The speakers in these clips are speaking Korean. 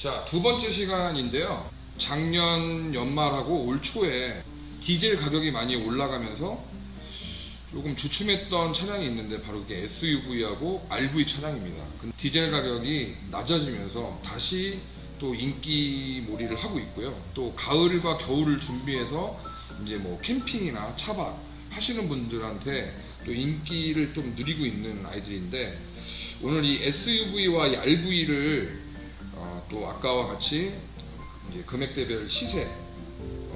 자, 두 번째 시간인데요. 작년 연말하고 올 초에 디젤 가격이 많이 올라가면서 조금 주춤했던 차량이 있는데 바로 그게 SUV하고 RV 차량입니다. 디젤 가격이 낮아지면서 다시 또 인기몰이를 하고 있고요. 또 가을과 겨울을 준비해서 이제 뭐 캠핑이나 차박 하시는 분들한테 또 인기를 좀 누리고 있는 아이들인데, 오늘 이 SUV와 이 RV를 또 아까와 같이 이제 금액대별 시세,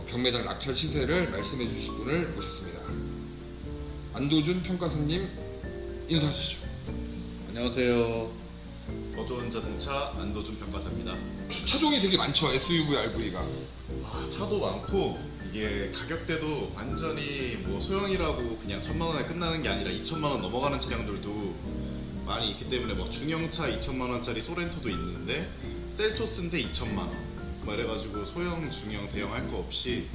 경매장 낙찰 시세를 말씀해 주실 분을 모셨습니다. 안도준 평가사님 인사하시죠. 안녕하세요. 더 좋은 자동차 안도준 평가사입니다. 차종이 되게 많죠, SUV, RV가. 차도 많고 이게 가격대도 완전히 뭐 소형이라고 그냥 1,000만 원에 끝나는 게 아니라 2,000만 원 넘어가는 차량들도 많이 있기 때문에 뭐 중형차 2,000만 원짜리 소렌토도 있는데 셀토스인데 2,000만 원. 이래가지고 소형, 중형, 대형 할 거 없이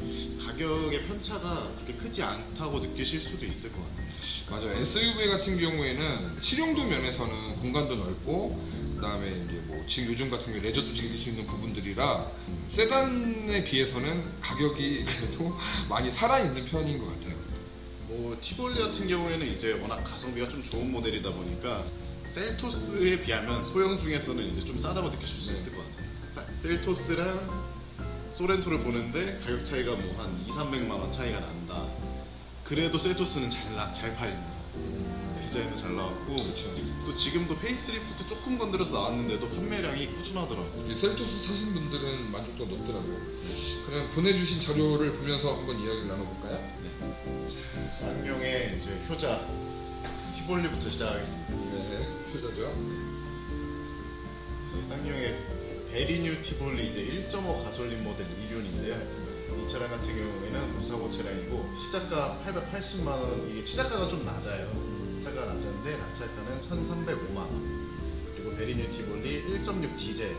가격의 편차가 그렇게 크지 않다고 느끼실 수도 있을 것 같아요. 맞아요. SUV 같은 경우에는 실용도 면에서는 공간도 넓고, 그다음에 이제 뭐 지금 요즘 같은 경우 레저도 즐길 수 있는 부분들이라 세단에 비해서는 가격이 그래도 많이 살아있는 편인 것 같아요. 뭐 티볼리 같은 경우에는 이제 워낙 가성비가 좀 좋은 모델이다 보니까 셀토스에 비하면 소형 중에서는 이제 좀 싸다고 느끼실 수 있을 것 같아요. 셀토스랑 소렌토를 보는데 가격 차이가 뭐 한 200~300만 원 차이가 난다. 그래도 셀토스는 잘 팔립니다. 디자인도 잘 나왔고, 그렇죠. 또 지금도 페이스리프트 조금 건드려서 나왔는데도 판매량이 꾸준하더라고요. 이 셀토스 사신 분들은 만족도가 높더라고요. 그럼 보내주신 자료를 보면서 한번 이야기를 나눠볼까요? 쌍용의 이제 효자 티볼리부터 시작하겠습니다. 네, 효자죠. 쌍용의 베리뉴 티볼리 이제 1.5 가솔린 모델 2륜인데요. 이 차량 같은 경우에는 무사고 차량이고 시작가 880만 원. 이게 시작가가 좀 낮아요. 시작가가 낮은데 낙찰가는 1,305만 원. 그리고 베리뉴 티볼리 1.6 디젤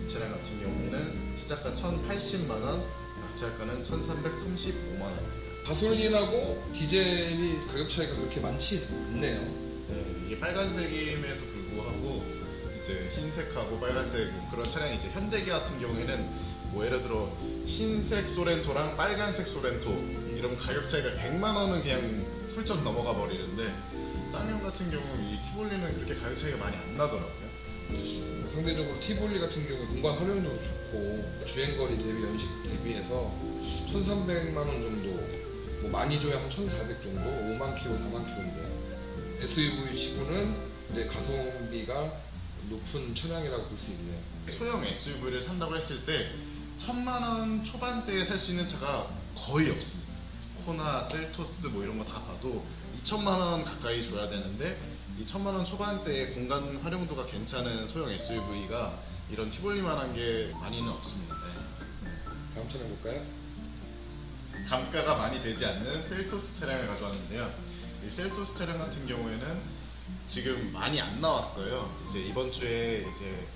이 차량 같은 경우에는 시작가 1,080만 원, 낙찰가는 1,335만 원. 가솔린하고 디젤이 가격 차이가 그렇게 많지 않네요. 네, 이게 빨간색임에도 불구하고 이제 흰색하고 빨간색 그런 차량이 이제 현대기 같은 경우에는 뭐 예를 들어 흰색 소렌토랑 빨간색 소렌토 이러면 가격 차이가 100만 원은 그냥 훌쩍 넘어가 버리는데, 쌍용 같은 경우 이 티볼리는 그렇게 가격 차이가 많이 안 나더라고요. 상대적으로 티볼리 같은 경우 공간 활용도도 좋고 주행거리 대비 연식 대비해서 1,300만 원 정도, 뭐 많이 줘야 한 1,400 정도, 5만 킬로, 4만 킬로인데 SUV 치고는 이제 가성비가 높은 차량이라고 볼 수 있네요. 소형 SUV를 산다고 했을 때 1,000만 원 초반대에 살 수 있는 차가 거의 없습니다. 코나, 셀토스 뭐 이런 거 다 봐도 2,000만 원 가까이 줘야 되는데, 이 1,000만 원 초반대에 공간 활용도가 괜찮은 소형 SUV가 이런 티볼리만한 게 많이는 없습니다. 다음 차량 볼까요? 감가가 많이 되지 않는 셀토스 차량을 가져왔는데요. 이 셀토스 차량 같은 경우에는 지금 많이 안 나왔어요. 이제 이번 주에 이제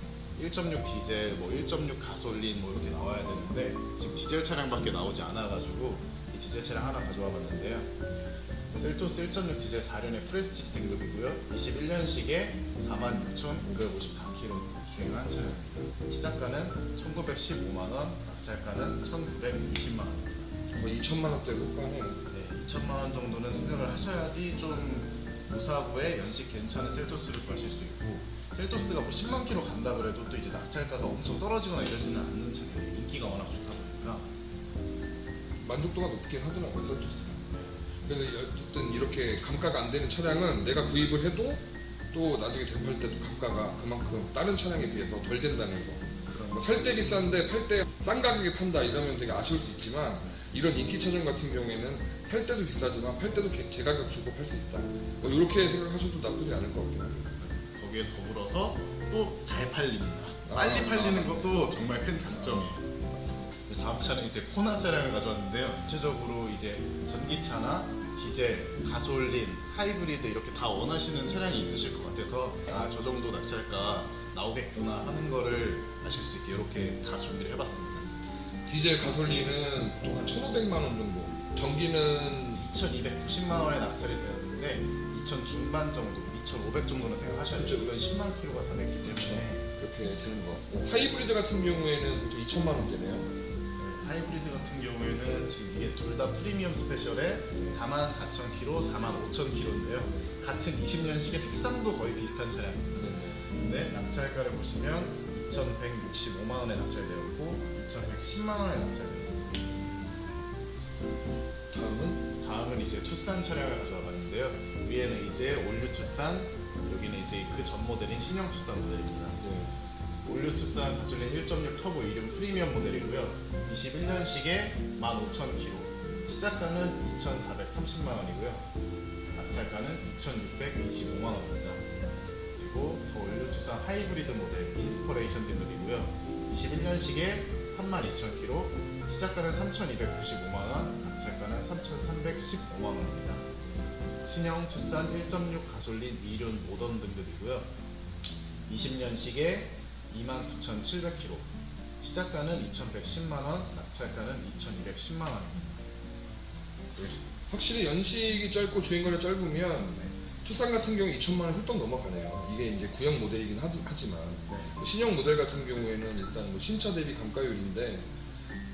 1.6 디젤, 뭐 1.6 가솔린 뭐 이렇게 나와야 되는데 지금 디젤 차량밖에 나오지 않아가지고 이 디젤 차량 하나 가져와 봤는데요. 셀토스 1.6 디젤 4륜의 프레스티지 등급이고요. 21년식에 46,554km 주행한 차량입니다. 시작가는 1,915만원, 낙찰가는 1,920만원입니다. 거의 2천만 원대 호가네요. 네, 2,000만 원 정도는 생각을 하셔야지 좀 무사고에 연식 괜찮은 셀토스를 구하실 수 있고, 셀토스가 뭐 10만 킬로 간다 그래도 또 이제 낙찰가가 엄청 떨어지거나 이러지는 않는 차량이에요. 인기가 워낙 좋다 보니까. 만족도가 높긴 하더라고요, 셀토스가. 그래서 어쨌든 이렇게 감가가 안 되는 차량은 내가 구입을 해도 또 나중에 되팔 때도 감가가 그만큼 다른 차량에 비해서 덜 된다는 거. 뭐 살 때 비싼데 팔 때 싼 가격에 판다 이러면 되게 아쉬울 수 있지만, 이런 인기 차종 같은 경우에는 살 때도 비싸지만 팔 때도 제 가격 주고 팔 수 있다. 뭐 이렇게 생각하셔도 나쁘지 않을 것 같긴 합니다. 거기에 더불어서 또 잘 팔립니다. 빨리 팔리는 것도 정말 큰 장점이에요. 그래서 다음 차는 이제 코나 차량을 가져왔는데요. 전체적으로 이제 전기차나 디젤, 가솔린, 하이브리드 이렇게 다 원하시는 차량이 있으실 것 같아서 저 정도 낙찰가 나오겠구나 하는 거를 아실 수 있게 이렇게 다 준비를 해봤습니다. 디젤 가솔린은 보통 한 1,500만 원 정도, 전기는 2,290만 원에 낙찰이 되었는데 2,000 중반 정도, 2,500 정도는 생각하셔야 돼요. 이건 10만 킬로가 다 됐기 때문에 이렇게 되는 것 같고 하이브리드 같은 경우에는 보통 2천만 원대네요. 하이브리드 같은 경우에는 지금 이게 둘 다 프리미엄 스페셜에 44,000km, 45,000km인데요. 같은 20년식의 색상도 거의 비슷한 차량입니다. 근데 낙찰가를 보시면 2,165만 원에 낙찰되었고 2,110만 원에 낙찰되어 있습니다. 다음은 이제 투싼 차량을 가져와 봤는데요. 위에는 이제 올류 투싼, 여기는 이제 그 전 모델인 신형 투싼 모델입니다. 올류 투싼 가솔린 1.6 터보 2륜 프리미엄 모델이고요. 21년식에 15,000km, 시작가는 2,430만 원이고요. 낙찰가는 2,625만 원입니다. 그리고 더 올류 투싼 하이브리드 모델 인스퍼레이션 등급이고요. 21년식에 32,000km, 시작가는 3,295만 원, 낙찰가는 3,315만 원입니다. 신형 투싼 1.6 가솔린 2륜 모던 등급이고요. 20년식에 29,700km, 시작가는 2,110만원, 낙찰가는 2,210만원입니다. 확실히 연식이 짧고 주행거리가 짧으면 투싼 같은 경우 2천만 원 훌쩍 넘어가네요. 이게 이제 구형 모델이긴 하지만 신형 모델 같은 경우에는 일단 뭐 신차 대비 감가율인데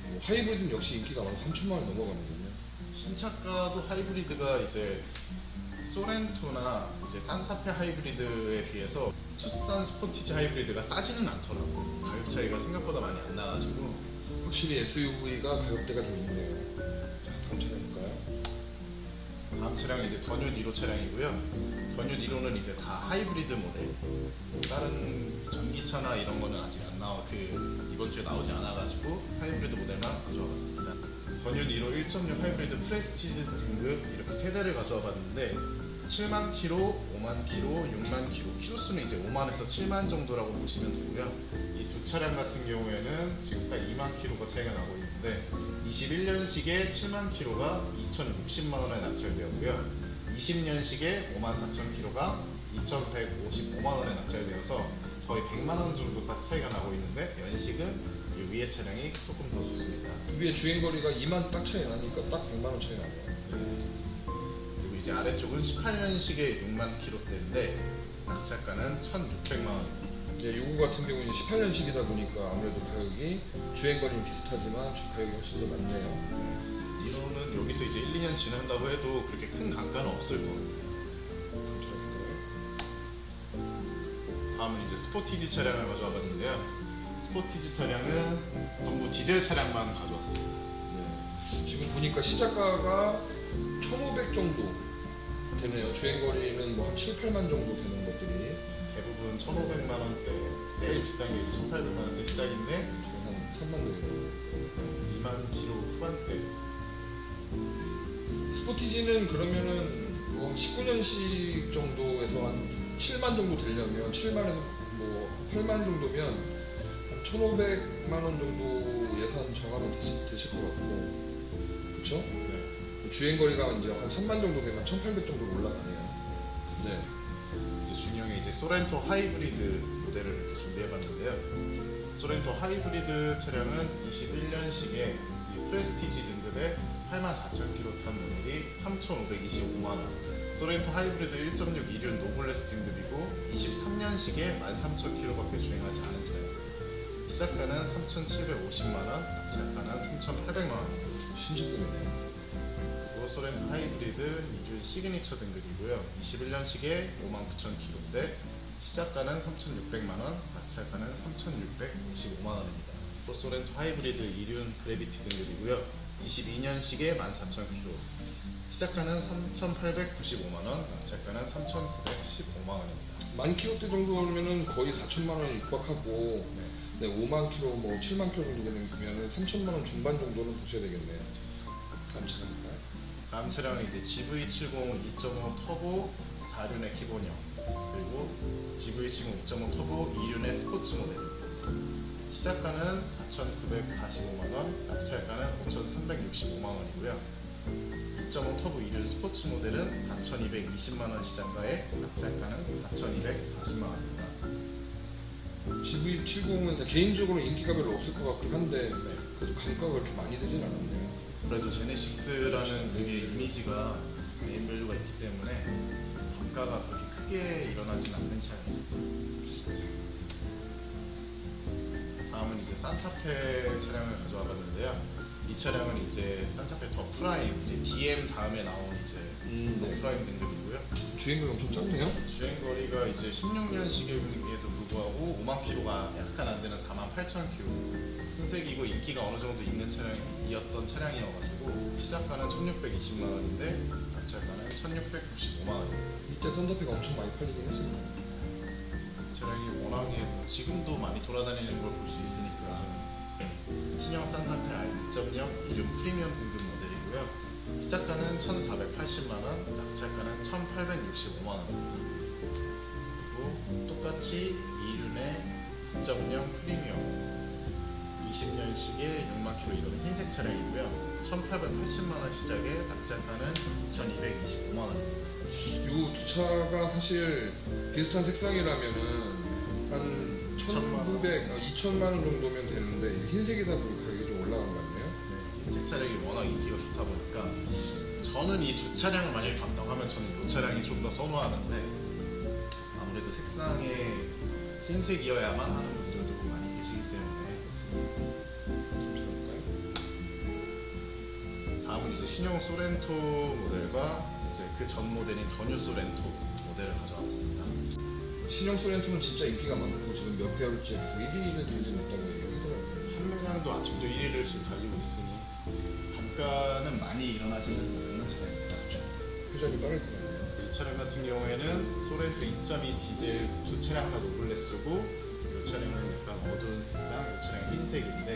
뭐 하이브리드는 역시 인기가 많아서 3천만 원 넘어가는군요. 신차가도 하이브리드가 이제 소렌토나 이제 산타페 하이브리드에 비해서 투싼 스포티지 하이브리드가 싸지는 않더라고요. 가격 차이가 생각보다 많이 안 나가지고 확실히 SUV가 가격대가 좀 있네요. 자, 다음 차량 볼까요? 다음 차량은 이제 더뉴 니로 차량이고요. 더뉴 니로는 이제 다 하이브리드 모델. 다른 전기차나 이런 거는 아직 안 나와 이번 주에 나오지 않아가지고 하이브리드 모델만 가져와봤습니다. 더뉴 니로 1.6 하이브리드 프레스티지 등급 이렇게 세 대를 가져와봤는데 7만 킬로, 5만 킬로, 6만 킬로, 킬로수는 이제 5만에서 7만 정도라고 보시면 되고요. 이 두 차량 같은 경우에는 지금 딱 2만 킬로가 차이가 나고 있는데 21년식에 7만 킬로가 2,060만 원에 낙찰되었고요. 20년식에 54,000킬로가 2,155만 원에 낙찰되어서 거의 100만 원 정도 딱 차이가 나고 있는데 연식은 이 위에 차량이 조금 더 좋습니다. 위에 주행거리가 2만 딱 차이 나니까 딱 100만 원 차이 나네요. 그리고 이제 아래쪽은 18년식의 6만 킬로대인데 낙찰가는 1,600만 원입니다. 요거 같은 경우는 18년식이다 보니까 아무래도 가격이 주행거리는 비슷하지만 가격이 훨씬 더 많네요. 이거는 여기서 이제 1, 2년 지난다고 해도 그렇게 큰 감가는 없을 거예요. 다음은 이제 스포티지 차량을 가져와 봤는데요. 스포티지 차량은 전부 디젤 차량만 가져왔습니다. 지금 보니까 시작가가 1,500 정도 되네요. 주행거리는 뭐 한 7, 8만 정도 되는 것들이 대부분 1,500만 원대, 제일 비싼 게 이제 1,800만 원대 시작인데 한 3만 정도. 2만 킬로 후반대. 스포티지는 그러면은 뭐 19년식 정도에서 한 7만 정도 되려면 7만에서 뭐 8만 정도면 한 1,500만 원 정도 예산 정하면 되실 것 같고, 그렇죠? 네. 주행거리가 이제 한 3만 정도 되면 1,800 정도로 올라가네요. 네. 이제 중형의 이제 소렌토 하이브리드 모델을 이렇게 준비해봤는데요. 소렌토 하이브리드 차량은 21년식에 이 프레스티지 등급의 84,000km 탄 모델이 3,525만 원. 소렌토 하이브리드 1.6 2륜 노블레스 등급이고 23년식에 13,000km밖에 주행하지 않은 차량. 시작가는 3,750만 원, 낙찰가는 3,800만 원. 신차급이네요. 그리고 소렌토 하이브리드 2륜 시그니처 등급이고요. 21년식에 59,000km대, 시작가는 3,600만 원, 낙찰가는 3,665만 원입니다. 또 소렌토 하이브리드 2륜 그래비티 등급이고요. 22년식에 14,000km, 시작가는 3,895만 원, 낙찰가는 3,915만 원입니다. 만 킬로대 정도면은 거의 4천만 원에 육박하고, 네, 5만 킬로, 뭐 7만 킬로 정도 되면 3천만 원 중반 정도는 보셔야 되겠네요. 다음 차량인가요? 다음 차량은 이제 GV70 2.5 터보 4륜의 기본형, 그리고 GV70 2.5 터보 2륜의 스포츠 모델입니다. 시작가는 4,945만 원, 낙찰가는 5,365만 원이고요. 2.5 터보 2륜 스포츠 모델은 4,220만 원 시작가에 낙찰가는 4,240만 원입니다. GV70은 개인적으로 인기가 별로 없을 것 같긴 한데 네. 그래도 감가가 그렇게 많이 되진 않았네요. 그래도 제네시스라는 그게 이미지가 네임밸류가 있기 때문에 감가가 그렇게 크게 일어나진 않는 차량입니다. 다음은 이제 산타페 차량을 가져와 봤는데요. 이 차량은 이제 산타페 더 프라임, 이제 DM 다음에 나온 이제 더 네. 프라임 등급이고요. 주행거리 엄청 짧네요. 주행 거리가 이제 16년식에도 불구하고 5만 킬로가 약간 안 되는 48,000km. 흰색이고 인기가 어느 정도 있는 차량이었던 차량이어가지고 시작가는 1,620만 원인데 낙찰가는 1,695만 원입니다. 이때 썬더페가 엄청 많이 팔리긴 했어요. 차량이 워낙에 지금도 많이 돌아다니는 걸 볼 수 있으니까 신형 산타페 R2.0 이름 프리미엄 등급 모델이고요. 시작가는 1,480만 원, 낙찰가는 1,865만 원입니다. 그리고 똑같이 이륜의 9.0 프리미엄 20년식의 6만 킬로 이거는 흰색 차량이고요. 1,880만 원 시작에 낙찰가는 2,225만 원입니다. 이 두 차가 사실 비슷한 색상이라면은 한 1,900, 2,000만 원 정도면 되는데 이게 흰색이다 보니 가격이 좀 올라간 것 같네요. 네, 흰색 차량이 워낙 인기가 좋다 보니까 저는 이 두 차량을 만약에 간다고 하면 저는 이 차량이 좀 더 선호하는데 아무래도 색상에 흰색이어야만 하는 분들도 많이 계시기 때문에 그렇습니다. 다음은 이제 신형 소렌토 모델과 이제 그 전 모델인 더 뉴 소렌토 모델을 가져와봤습니다. 신형 소렌토는 진짜 인기가 많고 지금 몇 개월째 계속 1위를 달리고 있다고 얘기를 하더라고요. 판매량도 아직도 1위를 지금 달리고 있으니 단가는 많이 일어나지는 않는 차량입니다. 회전이 빠를 것 같네요. 이 차량 같은 경우에는 소렌토 2.2 디젤 두 차량 다 노블레스고 이 차량은 약간 어두운 색상, 이 차량은 흰색인데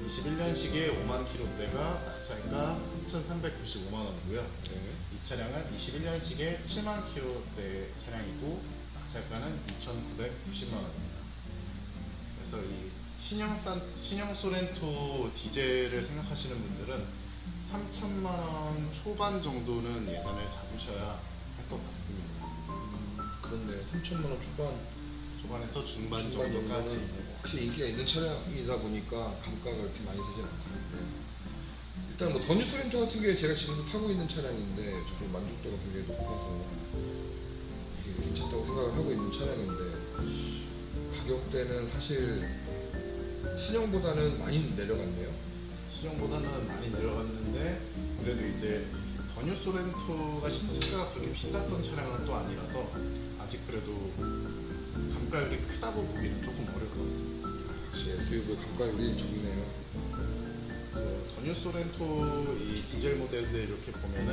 21년식의 5만 킬로대가 낙찰가 3,395만 원이고요. 네. 이 차량은 21년식의 7만 킬로대 차량이고 낙찰가는 2,990만 원입니다. 그래서 이 신형 소렌토 디젤을 생각하시는 분들은 3천만 원 초반 정도는 예산을 잡으셔야 할 것 같습니다. 그렇네요. 3천만 원 초반에서 중반 중반 정도까지. 정도는 확실히 인기가 있는 차량이다 보니까 감가가 그렇게 많이 세진 않던데 일단 뭐 더뉴 소렌토 같은 경우에 제가 지금도 타고 있는 차량인데 저도 만족도가 굉장히 높아서 이게 괜찮다고 생각을 하고 있는 차량인데 가격대는 사실 신형보다는 많이 내려갔네요. 신형보다는 많이 내려갔는데 그래도 이제 더 뉴 소렌토가 신차가 그렇게 비쌌던 차량은 또 아니라서 아직 그래도 감가율이 크다고 보기는 조금 어려울 것 같습니다. 역시 SUV 감가율이 적네요. 그래서 더 뉴 소렌토 이 디젤 모델들 이렇게 보면은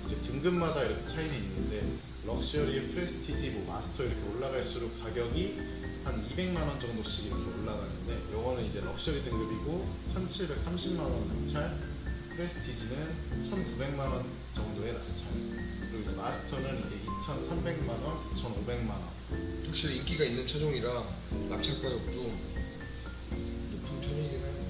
이제 등급마다 이렇게 차이는 있는데 럭셔리, 프레스티지, 뭐 마스터 이렇게 올라갈수록 가격이 한 200만 원 정도씩 이렇게 올라가는데 요거는 이제 럭셔리 등급이고 1,730만 원 낙찰, 프레스티지는 1,900만 원 정도의 낙찰, 그리고 이제 마스터는 이제 2,300만 원, 2,500만 원. 확실히 인기가 있는 차종이라 낙찰 가격도 높은 편이긴 하네요.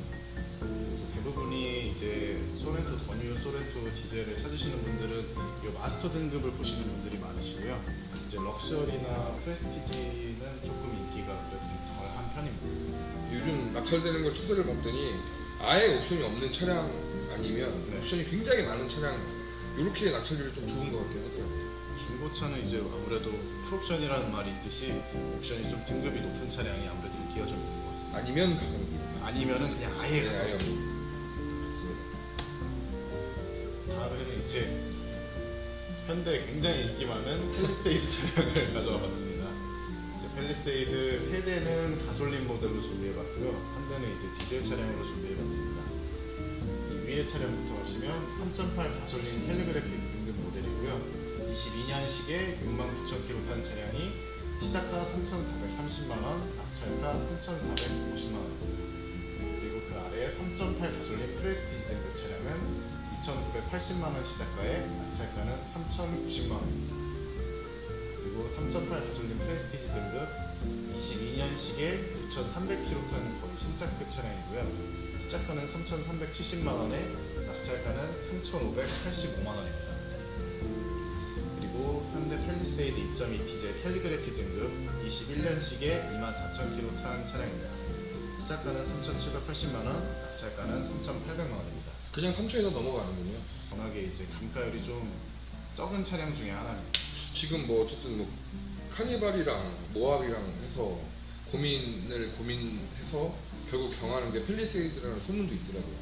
그래서 대부분이 이제 소렌토 더 뉴 소렌토 디젤을 찾으시는 분들은 이 마스터 등급을 보시는 분들이 많으시고요. 이제 럭셔리나 프레스티지는 조금 인기가 그래도 좀 덜한 편입니다. 요즘 낙찰되는 걸 추세를 봤더니 아예 옵션이 없는 차량 아니면 네. 옵션이 굉장히 많은 차량 이렇게 낙찰률이 좀 좋은 것 같긴 하더라고요. 중고차는 이제 아무래도 풀옵션이라는 말이 있듯이 옵션이 좀 등급이 높은 차량이 아무래도 인기가 좀 있는 것 같습니다. 아니면 가성비. 아니면은 그냥 아예 네, 가서 아예 없는. 다음에는 이제 현대 굉장히 인기 많은 팰리세이드 차량을 가져와 봤습니다. 이제 팰리세이드 세 대는 가솔린 모델로 준비해봤고요. 한 대는 이제 디젤 차량으로 준비해봤습니다. 이 위에 차량부터 하시면 3.8 가솔린 캘리그래픽 등급 모델이고요. 22년식에 69,000km 탄 차량이 시작가 3,430만 원, 낙찰가 3,450만 원. 그리고 그 아래에 3.8 가솔린 프레스티지 등급 차량은 2,980만 원 시작가에 낙찰가는 3,090만 원입니다. 그리고 3.8 가솔린 프레스티지 등급 22년식에 9,300km 탄 거의 신차급 차량이고요. 시작가는 3,370만 원에 낙찰가는 3,585만 원입니다. 그리고 현대 팰리세이드 2.2 디젤 캘리그래피 등급 21년식에 24,000km 탄 차량입니다. 시작가는 3,780만 원, 낙찰가는 3,800만 원입니다. 그냥 3천에서 넘어가는군요. 워낙에 이제 감가율이 좀 적은 차량 중에 하나입니다. 지금 뭐 어쨌든 뭐 카니발이랑 모하비랑 해서 고민해서 결국 경하는 게 펠리세이드라는 소문도 있더라고요.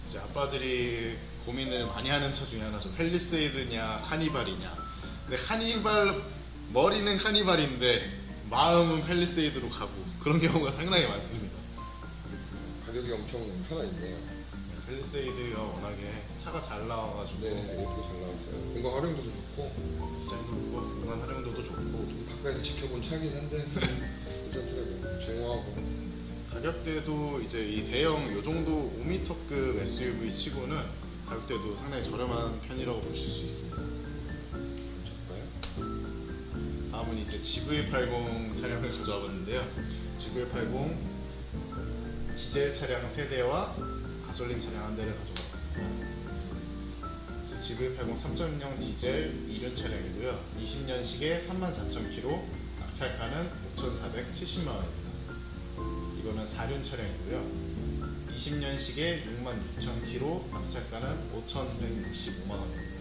이제 아빠들이 고민을 많이 하는 차 중에 하나죠. 펠리세이드냐 카니발이냐. 근데 카니발 머리는 카니발인데 마음은 펠리세이드로 가고 그런 경우가 상당히 많습니다. 가격이 엄청 살아있네요. 펠리세이드가 워낙에 차가 잘 나와가지고 네, 예쁘게 잘 나왔어요. 공간 활용도도 좋고 디자인도 좋고 공간 활용도도 좋고 가까이서 지켜본 차긴 한데 괜찮더라고요. 중후하고. 가격대도 이제 이 대형 요 정도 5m급 SUV 치고는 가격대도 상당히 저렴한 편이라고 보실 수 있습니다. 괜찮을까요? 다음은 이제 GV80 차량을 가져와 봤는데요. GV80 디젤 차량 3대와 가솔린 차량 1대를 가져와 봤습니다. GV80 3.0 디젤 2륜 차량이고요. 20년식에 34,000km, 낙찰가는 5,470만 원입니다. 이거는 4륜 차량이고요. 20년식에 66,000km, 낙찰가는 5,165만 원입니다.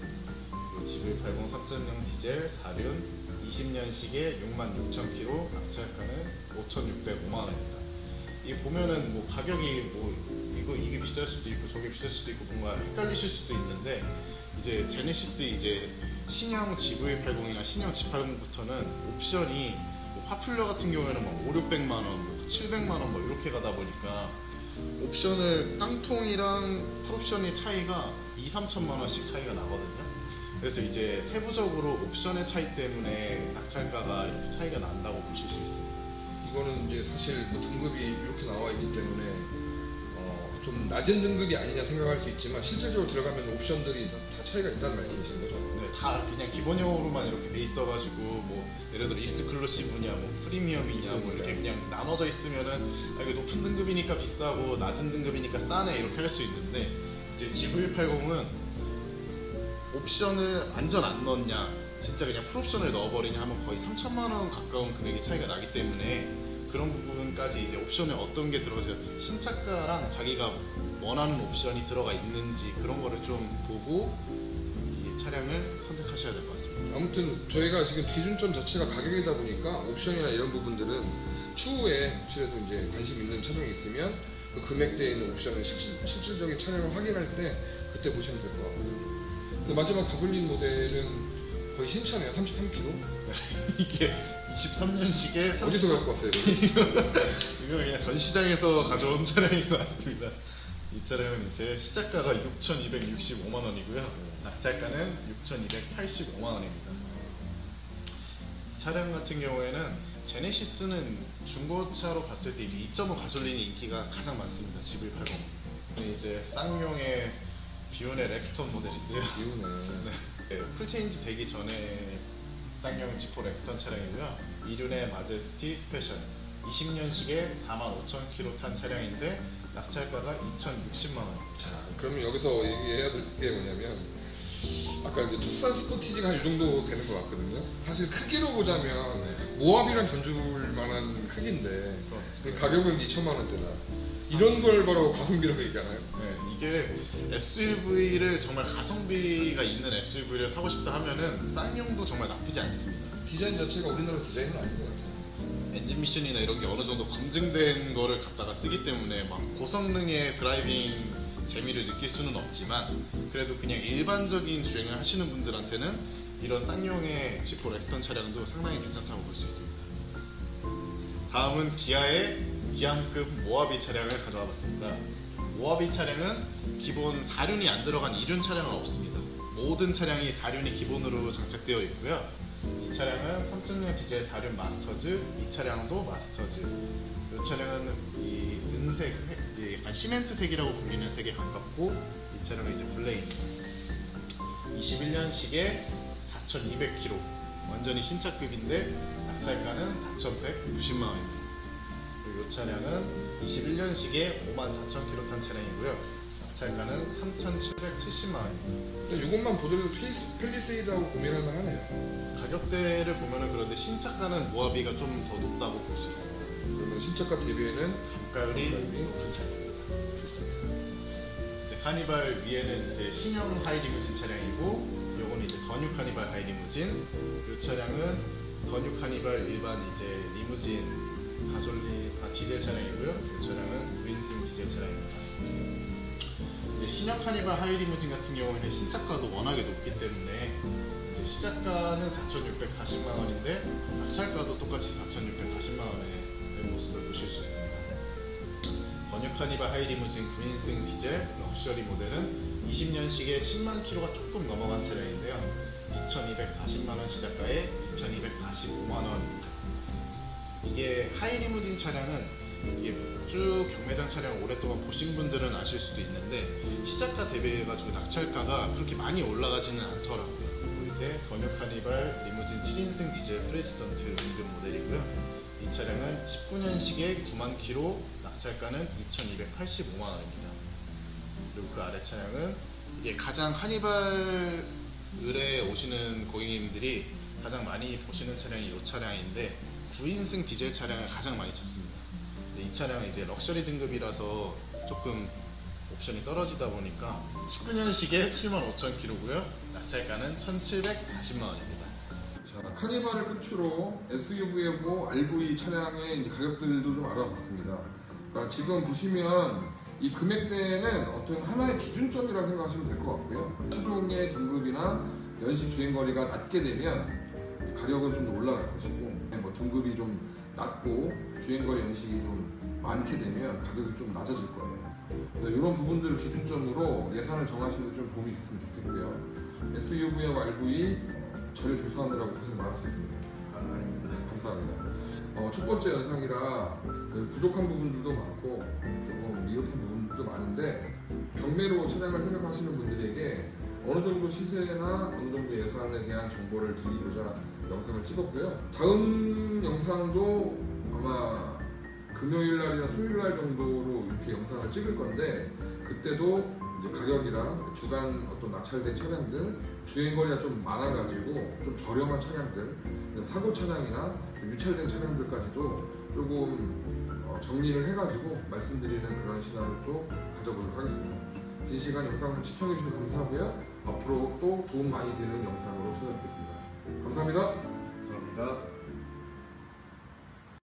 GV80 3.0 디젤 4륜 20년식에 66,000km, 낙찰가는 5,605만 원입니다. 이 보면은 뭐 가격이 뭐 이게 비쌀 수도 있고 저게 비쌀 수도 있고 뭔가 헷갈리실 수도 있는데 이제 제네시스 이제 신형 GV80이나 신형 G80부터는 옵션이 뭐 파퓰러 같은 경우에는 막 5,600만 원, 뭐 700만 원 뭐 이렇게 가다 보니까 옵션을 깡통이랑 풀옵션의 차이가 2-3천만 원씩 차이가 나거든요. 그래서 이제 세부적으로 옵션의 차이 때문에 낙찰가가 이렇게 차이가 난다고 보실 수 있습니다. 이거는 이제 사실 뭐 등급이 이렇게 나와 있기 때문에 좀 낮은 등급이 아니냐 생각할 수 있지만 실제적으로 들어가면 옵션들이 다 차이가 있다는 말씀이신 거죠? 네, 다 그냥 기본형으로만 이렇게 돼 있어가지고 뭐 예를 들어 익스클루시브냐 뭐 프리미엄이냐 뭐 이렇게 그냥 나눠져 있으면은 이게 높은 등급이니까 비싸고 낮은 등급이니까 싸네 이렇게 할 수 있는데 이제 GV80은 옵션을 완전 안 넣었냐 진짜 그냥 풀옵션을 넣어버리냐 하면 거의 3천만 원 가까운 금액이 차이가 나기 때문에 그런 부분까지 이제 옵션에 어떤 게 들어가죠 신차가랑 자기가 원하는 옵션이 들어가 있는지 그런 거를 좀 보고 이 차량을 선택하셔야 될 것 같습니다. 아무튼 저희가 지금 기준점 자체가 가격이다 보니까 옵션이나 이런 부분들은 추후에 혹시라도 이제 관심 있는 차량이 있으면 그 금액대에 있는 옵션을 실질적인 차량을 확인할 때 그때 보시면 될 것 같고요. 근데 마지막 가솔린 모델은 거의 신차네요. 33km. 이게 23년식에 어디서 갖고 왔어요? 이거? 이거 그냥 전시장에서 가져온 차량인 것 같습니다. 이 차량은 이제 시작가가 6,265만 원이고요. 낙찰가는 6,285만 원입니다. 이 차량 같은 경우에는 제네시스는 중고차로 봤을 때 이제 2.5 가솔린이 인기가 가장 많습니다. GV80. 이제 쌍용의 비온의 렉스턴 모델인데요. 비우네. 네, 풀체인지 되기 전에 쌍용 G4 렉스턴 차량이고요. 2륜의 마제스티 스페셜 20년식에 45,000km 탄 차량인데 낙찰가가 2,060만 원. 자, 그러면 여기서 얘기해야 될 게 뭐냐면 아까 이제 투싼 스포티지가 한 이 정도 되는 것 같거든요. 사실 크기로 보자면 모하비랑 견줄 만한 크기인데 그 가격은 2천만 원대다. 이런 걸 바로 가성비라고 얘기하나요? 네, 이게 SUV를 정말 가성비가 있는 SUV를 사고 싶다 하면은 쌍용도 정말 나쁘지 않습니다. 디자인 자체가 우리나라 디자인은 아닌 것 같아요. 엔진 미션이나 이런 게 어느 정도 검증된 거를 갖다가 쓰기 때문에 막 고성능의 드라이빙 재미를 느낄 수는 없지만 그래도 그냥 일반적인 주행을 하시는 분들한테는 이런 쌍용의 G4 렉스턴 차량도 상당히 괜찮다고 볼 수 있습니다. 다음은 기아의 기암급 모하비 차량을 가져와 봤습니다. 모하비 차량은 기본 4륜이 안 들어간 2륜 차량은 없습니다. 모든 차량이 4륜이 기본으로 장착되어 있고요. 이 차량은 3.0 디젤 4륜 마스터즈, 이 차량도 마스터즈. 이 차량은 이 은색, 약간 시멘트색이라고 불리는 색에 가깝고 이 차량은 이제 블레입니다. 21년식에 4,200km, 완전히 신차급인데 낙찰가는 4,190만 원입니다. 이 차량은 21년식에 54,000km 탄 차량이고요. 낙찰가는 3,770만 원입니다. 근데 이것만 보더라도 펠리세이드하고 고민할 만하네요. 가격대를 보면은 그런데 신차가는 모하비가 좀 더 높다고 볼 수 있습니다. 그러면 신차가 대비에는 감가율이 높은 차량입니다. 좋습니다. 이제 카니발 위에는 이제 신형 하이리무진 차량이고, 요거는 이제 더뉴 카니발 하이리무진. 이 차량은 더뉴 카니발 일반 이제 리무진 디젤 차량이고요. 이 차량은 9인승 디젤 차량입니다. 이제 신형 카니발 하이리무진 같은 경우에는 신차가도 워낙에 높기 때문에 이제 시작가는 4,640만 원인데 낙찰가도 똑같이 4,640만 원에 된 모습을 보실 수 있습니다. 번역 카니발 하이리무진 9인승 디젤 럭셔리 모델은 20년식에 10만 킬로가 조금 넘어간 차량인데요. 2,240만 원 시작가에 2,245만 원입니다. 이게 하이리무진 차량은 이게 쭉 경매장 차량 오랫동안 보신 분들은 아실 수도 있는데 시작가 대비해가지고 낙찰가가 그렇게 많이 올라가지는 않더라고요. 그리고 이제 번역 카니발 리무진 7인승 디젤 프레지던트 등급 모델이고요. 이 차량은 19년식에 9만 킬로, 낙찰가는 2,285만 원입니다. 그리고 그 아래 차량은 이게 가장 카니발 을에 오시는 고객님들이 가장 많이 보시는 차량이 이 차량인데 9인승 디젤 차량을 가장 많이 찾습니다. 근데 이 차량은 이제 럭셔리 등급이라서 조금 옵션이 떨어지다 보니까 19년식에 75,000km고요. 낙찰가는 1,740만 원입니다. 자, 카니발을 끝으로 SUV하고 RV 차량의 이제 가격들도 좀 알아봤습니다. 그러니까 지금 보시면 이 금액대는 어떤 하나의 기준점이라고 생각하시면 될 것 같고요. 차종의 등급이나 연식 주행거리가 낮게 되면 가격은 좀 더 올라갈 것이고, 뭐 등급이 좀 낮고 주행거리 연식이 좀 많게 되면 가격이 좀 낮아질 거예요. 그래서 이런 부분들을 기준점으로 예산을 정하시는 데 좀 도움이 됐으면 좋겠고요. SUV하고 RV 저를 조사하느라고 고생 많으셨습니다. 감사합니다. 첫 번째 영상이라 부족한 부분들도 많고 조금 미흡한 부분들도 많은데 경매로 차량을 생각하시는 분들에게 어느 정도 시세나 어느 정도 예산에 대한 정보를 드리고자 영상을 찍었고요. 다음 영상도 아마 금요일 날이나 토요일 날 정도로 이렇게 영상을 찍을 건데 그때도 이제 가격이랑 주간 어떤 낙찰된 차량들, 주행거리가 좀 많아가지고 좀 저렴한 차량들, 사고 차량이나 유찰된 차량들까지도 조금 정리를 해가지고 말씀드리는 그런 시간을 또 가져보도록 하겠습니다. 긴 시간 영상 시청해주셔서 감사하고요. 앞으로 또 도움 많이 되는 영상으로 찾아뵙겠습니다. 감사합니다. 감사합니다.